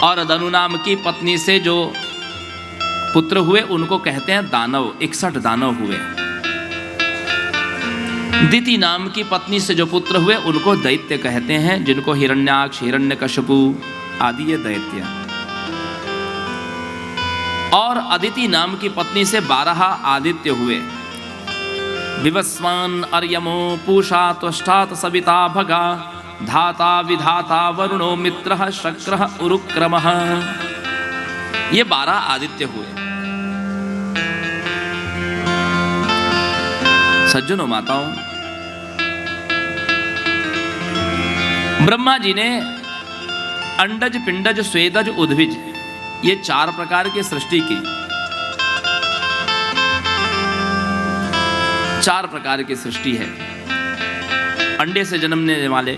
और धनु नाम की पत्नी से जो पुत्र हुए उनको कहते हैं दानव, 61 दानव हुए। दिति नाम की पत्नी से जो पुत्र हुए उनको दैत्य कहते हैं, जिनको हिरण्याक्ष, हिरण्यकशिपु आदि ये दैत्य। और अदिति नाम की पत्नी से 12 आदित्य हुए। विवस्वान अर्यमो पूषा त्वष्टात सविता भगा धाता विधाता वरुणो मित्रः शक्रः उरुक्रमः। ये 12 आदित्य हुए। सज्जनों माताओं, ब्रह्मा जी ने अंडज, पिंडज, स्वेदज, उद्भिज ये 4 प्रकार की सृष्टि की। 4 प्रकार की सृष्टि है। अंडे से जन्मने वाले,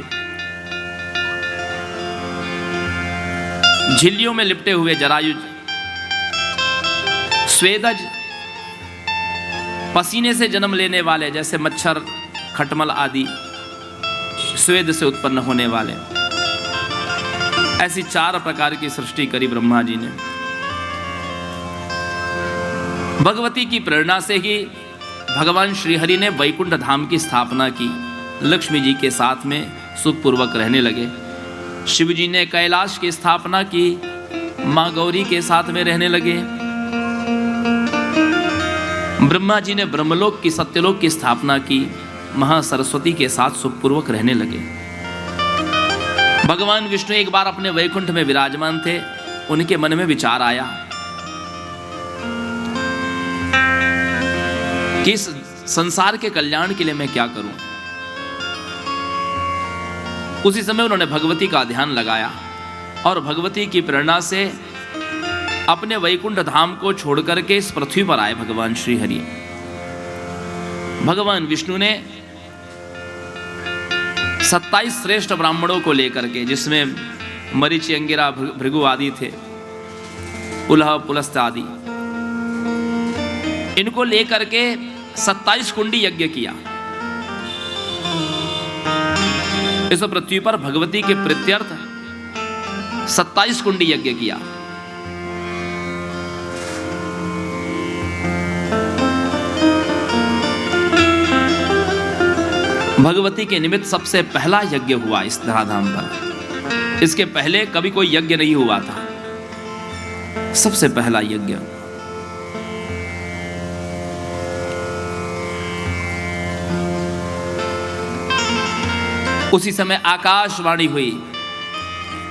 झिल्लियों में लिपटे हुए जरायुज, स्वेदज पसीने से जन्म लेने वाले जैसे मच्छर, खटमल आदि स्वेद से उत्पन्न होने वाले। ऐसी 4 प्रकार की सृष्टि करी ब्रह्मा जी ने। भगवती की प्रेरणा से ही भगवान श्रीहरि ने वैकुंठ धाम की स्थापना की। लक्ष्मी जी के साथ में सुखपूर्वक रहने लगे। शिव जी ने कैलाश की स्थापना की, मां गौरी के साथ में रहने लगे। ब्रह्मा जी ने ब्रह्मलोक की, सत्यलोक की स्थापना की, महासरस्वती के साथ सुखपूर्वक रहने लगे। भगवान विष्णु एक बार अपने वैकुंठ में विराजमान थे। उनके मन में विचार आया कि इस संसार के कल्याण के लिए मैं क्या करूं। उसी समय उन्होंने भगवती का ध्यान लगाया और भगवती की प्रेरणा से अपने वैकुंठ धाम को छोड़कर के इस पृथ्वी पर आए भगवान श्री हरि। भगवान विष्णु ने 27 श्रेष्ठ ब्राह्मणों को लेकर के, जिसमें मरीचि, अंगिरा, भृगु आदि थे, पुलह, पुलस्त्य आदि, इनको लेकर के 27 कुंडी यज्ञ किया। इस पृथ्वी पर भगवती के प्रीत्यर्थ 27 कुंडी यज्ञ किया। भगवती के निमित्त सबसे पहला यज्ञ हुआ इस धराधाम पर। इसके पहले कभी कोई यज्ञ नहीं हुआ था, सबसे पहला यज्ञ। उसी समय आकाशवाणी हुई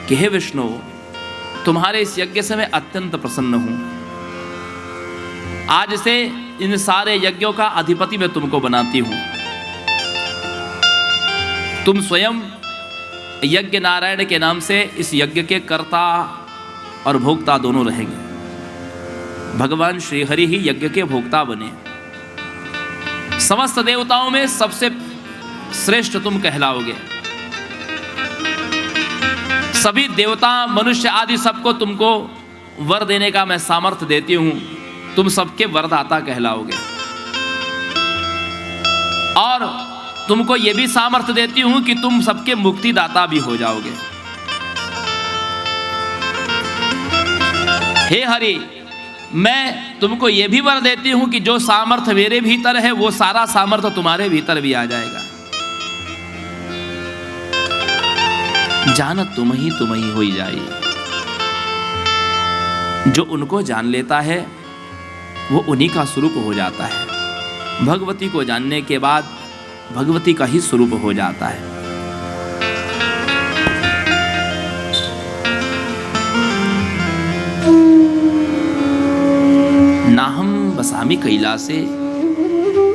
कि हे विष्णु, तुम्हारे इस यज्ञ से मैं अत्यंत प्रसन्न हूं। आज से इन सारे यज्ञों का अधिपति मैं तुमको बनाती हूं। तुम स्वयं यज्ञ नारायण के नाम से इस यज्ञ के कर्ता और भोक्ता दोनों रहेंगे। भगवान श्रीहरि ही यज्ञ के भोक्ता बने। समस्त देवताओं में सबसे श्रेष्ठ तुम कहलाओगे। सभी देवता, मनुष्य आदि सबको तुमको वर देने का मैं सामर्थ्य देती हूं। तुम सबके वरदाता कहलाओगे और तुमको यह भी सामर्थ्य देती हूं कि तुम सबके मुक्तिदाता भी हो जाओगे। हे हरि, मैं तुमको यह भी वर देती हूं कि जो सामर्थ्य मेरे भीतर है वो सारा सामर्थ्य तुम्हारे भीतर भी आ जाएगा। जानत तुम ही होई जाई। जो उनको जान लेता है वो उन्हीं का स्वरूप हो जाता है। भगवती को जानने के बाद भगवती का ही स्वरूप हो जाता है। नाहम बसामी कैलासे,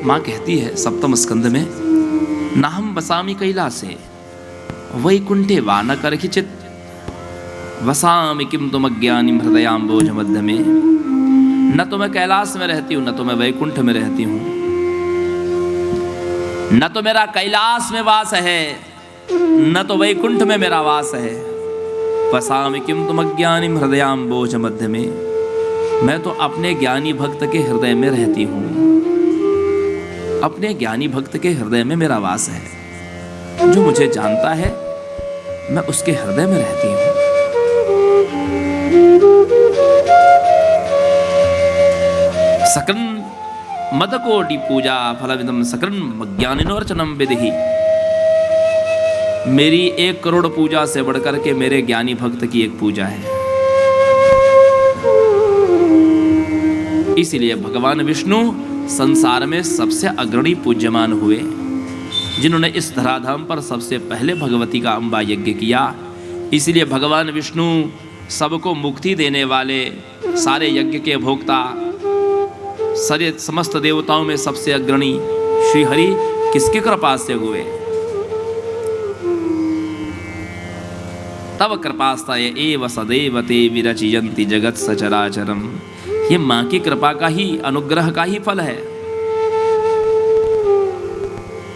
मां कहती है सप्तम स्कंद में, नाहम बसामी कैलासे वैकुंठे वा न करहिचित् वसामि किम तुम अज्ञानिम हृदयाम्बोज मध्य में। न तो मैं कैलाश में रहती हूं, न तो मैं वैकुंठ में रहती हूं, न तो मेरा कैलाश में वास है, न तो वैकुंठ में मेरा वास है। वसामि किम तुम अज्ञानिम हृदयाम्बोज मध्य में। मैं तो अपने ज्ञानी भक्त के हृदय में रहती हूं। अपने ज्ञानी भक्त के हृदय में मेरा वास है। जो मुझे जानता है मैं उसके हृदय में रहती हूं। सकन मदकोटि पूजा फलविदम सकन ज्ञानिनोर्चनम विधि। मेरी 1 करोड़ पूजा से बढ़कर के मेरे ज्ञानी भक्त की एक पूजा है। इसीलिए भगवान विष्णु संसार में सबसे अग्रणी पूज्यमान हुए, जिन्होंने इस धराधाम पर सबसे पहले भगवती का अम्बा यज्ञ किया। इसलिए भगवान विष्णु सबको मुक्ति देने वाले, सारे यज्ञ के भोक्ता, सारे समस्त देवताओं में सबसे अग्रणी श्री हरि किसकी कृपा से हुए? तव कृपास्ताय एव सदैव ते विरचयन्ति जगत सचराचरम। ये माँ की कृपा का ही, अनुग्रह का ही फल है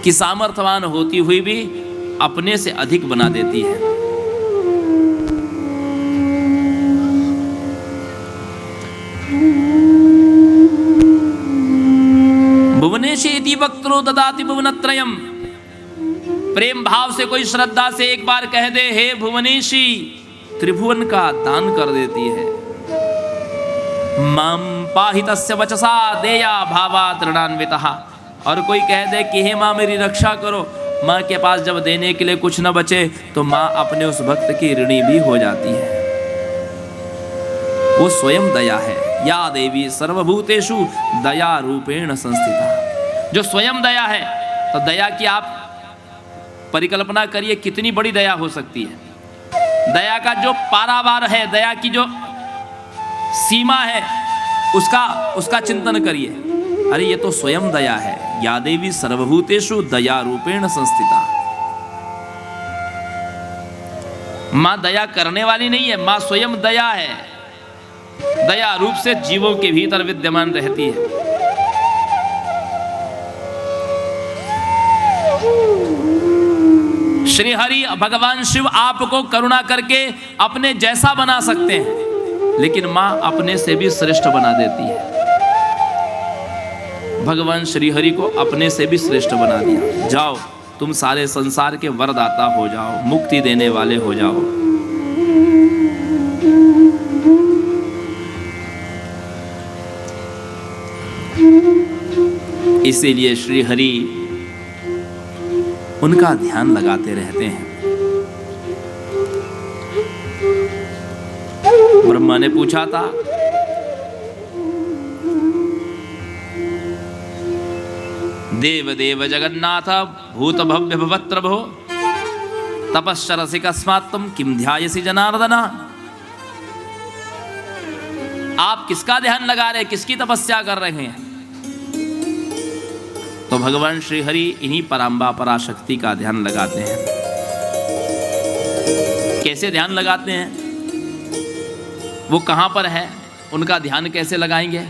कि सामर्थ्यवान होती हुई भी अपने से अधिक बना देती है। भुवनेशेति वक्त्रो ददाति भुवनत्रयम्। प्रेम भाव से कोई श्रद्धा से एक बार कह दे हे भुवनेशी, त्रिभुवन का दान कर देती है। मां पाहि तस्य वचसा देया भावात् ऋणान्वितः। और कोई कह दे कि हे माँ मेरी रक्षा करो, माँ के पास जब देने के लिए कुछ न बचे तो माँ अपने उस भक्त की ऋणी भी हो जाती है। वो स्वयं दया है। या देवी सर्वभूतेषु दया रूपेण संस्थिता। जो स्वयं दया है, तो दया की आप परिकल्पना करिए कितनी बड़ी दया हो सकती है। दया का जो पारावार है, दया की जो सीमा है, उसका चिंतन करिए। अरे ये तो स्वयं दया है। या देवी सर्वभूतेषु दया रूपेण संस्थिता। मां दया करने वाली नहीं है, मां स्वयं दया है। दया रूप से जीवों के भीतर विद्यमान रहती है। श्री हरि भगवान शिव आपको करुणा करके अपने जैसा बना सकते हैं, लेकिन मां अपने से भी श्रेष्ठ बना देती है। भगवान श्री हरि को अपने से भी श्रेष्ठ बना दिया। जाओ तुम सारे संसार के वरदाता हो जाओ, मुक्ति देने वाले हो जाओ। इसीलिए श्री हरि उनका ध्यान लगाते रहते हैं। ब्रह्मा ने पूछा था, देव देव जगन्नाथ भूत भव्य भवत्रभो तपश्चरसि कस्मात्तम किम ध्यायसि जनार्दना। आप किसका ध्यान लगा रहे हैं, किसकी तपस्या कर रहे हैं? तो भगवान श्री हरि इन्हीं पराम्बा पराशक्ति का ध्यान लगाते हैं। कैसे ध्यान लगाते हैं? वो कहाँ पर है, उनका ध्यान कैसे लगाएंगे?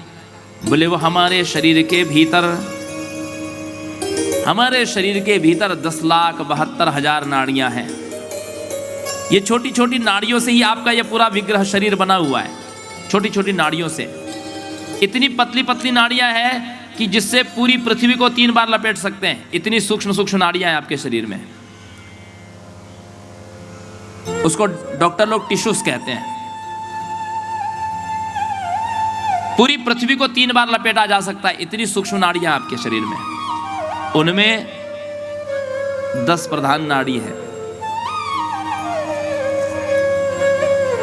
बोले वो हमारे शरीर के भीतर 10,72,000 नाड़ियां हैं। ये छोटी छोटी नाड़ियों से ही आपका ये पूरा विग्रह शरीर बना हुआ है। छोटी छोटी नाड़ियों से, इतनी पतली पतली नाड़ियां हैं कि जिससे पूरी पृथ्वी को 3 बार लपेट सकते हैं। इतनी सूक्ष्म सूक्ष्म नाड़ियां हैं आपके शरीर में। उसको डॉक्टर लोग टिश्यूज कहते हैं। पूरी पृथ्वी को 3 बार लपेटा जा सकता है, इतनी सूक्ष्म नाड़ियां आपके शरीर में। उनमें 10 प्रधान नाड़ी है।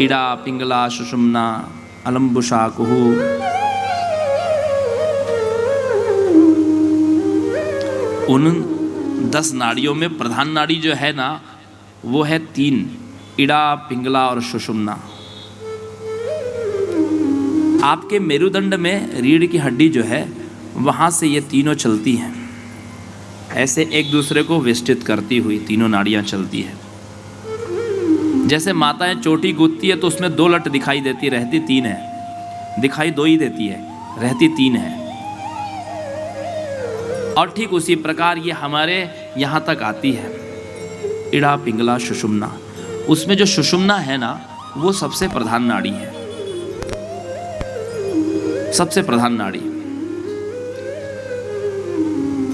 इड़ा, पिंगला, सुषुम्ना, अलम्बुसा, कुहू। उन 10 नाड़ियों में प्रधान नाड़ी जो है ना, वो है 3, इड़ा, पिंगला और सुषुम्ना। आपके मेरुदंड में रीढ़ की हड्डी जो है, वहाँ से ये तीनों चलती हैं। ऐसे एक दूसरे को वेष्टित करती हुई तीनों नाड़ियाँ चलती है। जैसे माताएं चोटी गूंथती है तो उसमें 2 लट दिखाई देती, रहती 3 है। दिखाई 2 ही देती है, रहती 3 है। और ठीक उसी प्रकार ये हमारे यहाँ तक आती है। इड़ा, पिंगला, सुषुम्ना। उसमें जो सुषुम्ना है ना, वो सबसे प्रधान नाड़ी है, सबसे प्रधान नाड़ी।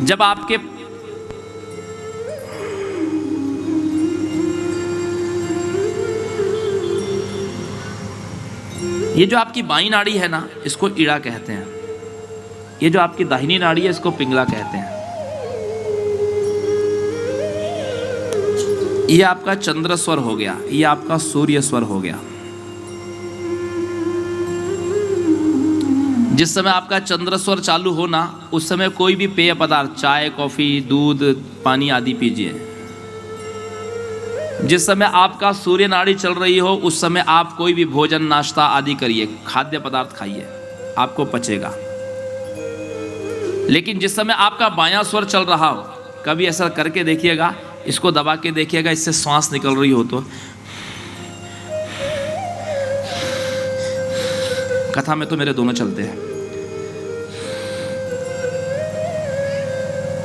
जब आपके ये जो आपकी बाईं नाड़ी है ना, इसको ईड़ा कहते हैं। ये जो आपकी दाहिनी नाड़ी है, इसको पिंगला कहते हैं। ये आपका चंद्र स्वर हो गया, ये आपका सूर्य स्वर हो गया। जिस समय आपका चंद्र स्वर चालू हो ना, उस समय कोई भी पेय पदार्थ, चाय, कॉफी, दूध, पानी आदि पीजिए। जिस समय आपका सूर्य नाड़ी चल रही हो, उस समय आप कोई भी भोजन, नाश्ता आदि करिए, खाद्य पदार्थ खाइए, आपको पचेगा। लेकिन जिस समय आपका बायां स्वर चल रहा हो, कभी ऐसा करके देखिएगा, इसको दबा के देखिएगा, इससे श्वास निकल रही हो तो कथा में तो मेरे दोनों चलते हैं।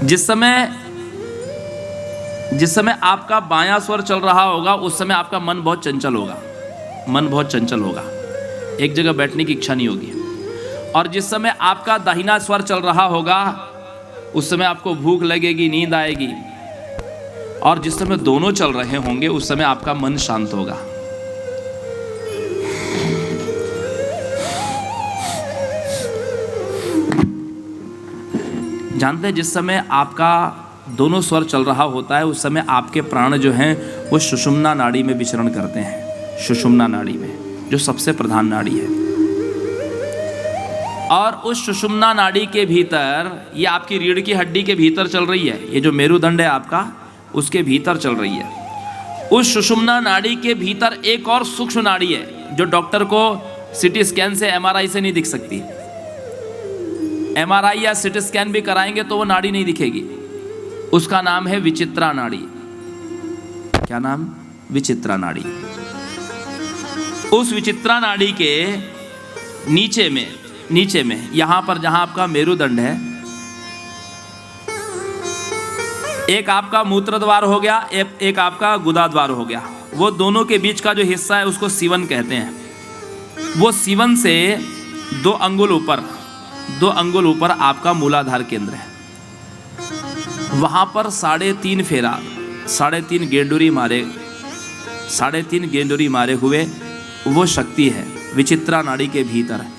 जिस समय आपका बायां स्वर चल रहा होगा, उस समय आपका मन बहुत चंचल होगा, मन बहुत चंचल होगा, एक जगह बैठने की इच्छा नहीं होगी। और जिस समय आपका दाहिना स्वर चल रहा होगा, उस समय आपको भूख लगेगी, नींद आएगी। और जिस समय दोनों चल रहे होंगे, उस समय आपका मन शांत होगा। जानते हैं, जिस समय आपका दोनों स्वर चल रहा होता है, उस समय आपके प्राण जो हैं वो सुषुम्ना नाड़ी में विचरण करते हैं। सुषुम्ना नाड़ी में, जो सबसे प्रधान नाड़ी है। और उस सुषुम्ना नाड़ी के भीतर, ये आपकी रीढ़ की हड्डी के भीतर चल रही है, ये जो मेरुदंड है आपका, उसके भीतर चल रही है। उस सुषुम्ना नाड़ी के भीतर एक और सूक्ष्म नाड़ी है, जो डॉक्टर को सीटी स्कैन से, एमआरआई से नहीं दिख सकती। एमआरआई या सीटी स्कैन भी कराएंगे तो वो नाड़ी नहीं दिखेगी। उसका नाम है विचित्रा नाड़ी। क्या नाम? विचित्रा नाड़ी। उस विचित्रा नाड़ी के नीचे में यहां पर, जहां आपका मेरुदंड है, एक आपका मूत्र द्वार हो गया, एक आपका गुदा द्वार हो गया। वो दोनों के बीच का जो हिस्सा है, उसको सीवन कहते हैं। वो सीवन से 2 अंगुल ऊपर आपका मूलाधार केंद्र है। वहां पर 3.5 फेरा, 3.5 गेंडुरी मारे हुए वो शक्ति है, विचित्रा नाड़ी के भीतर है।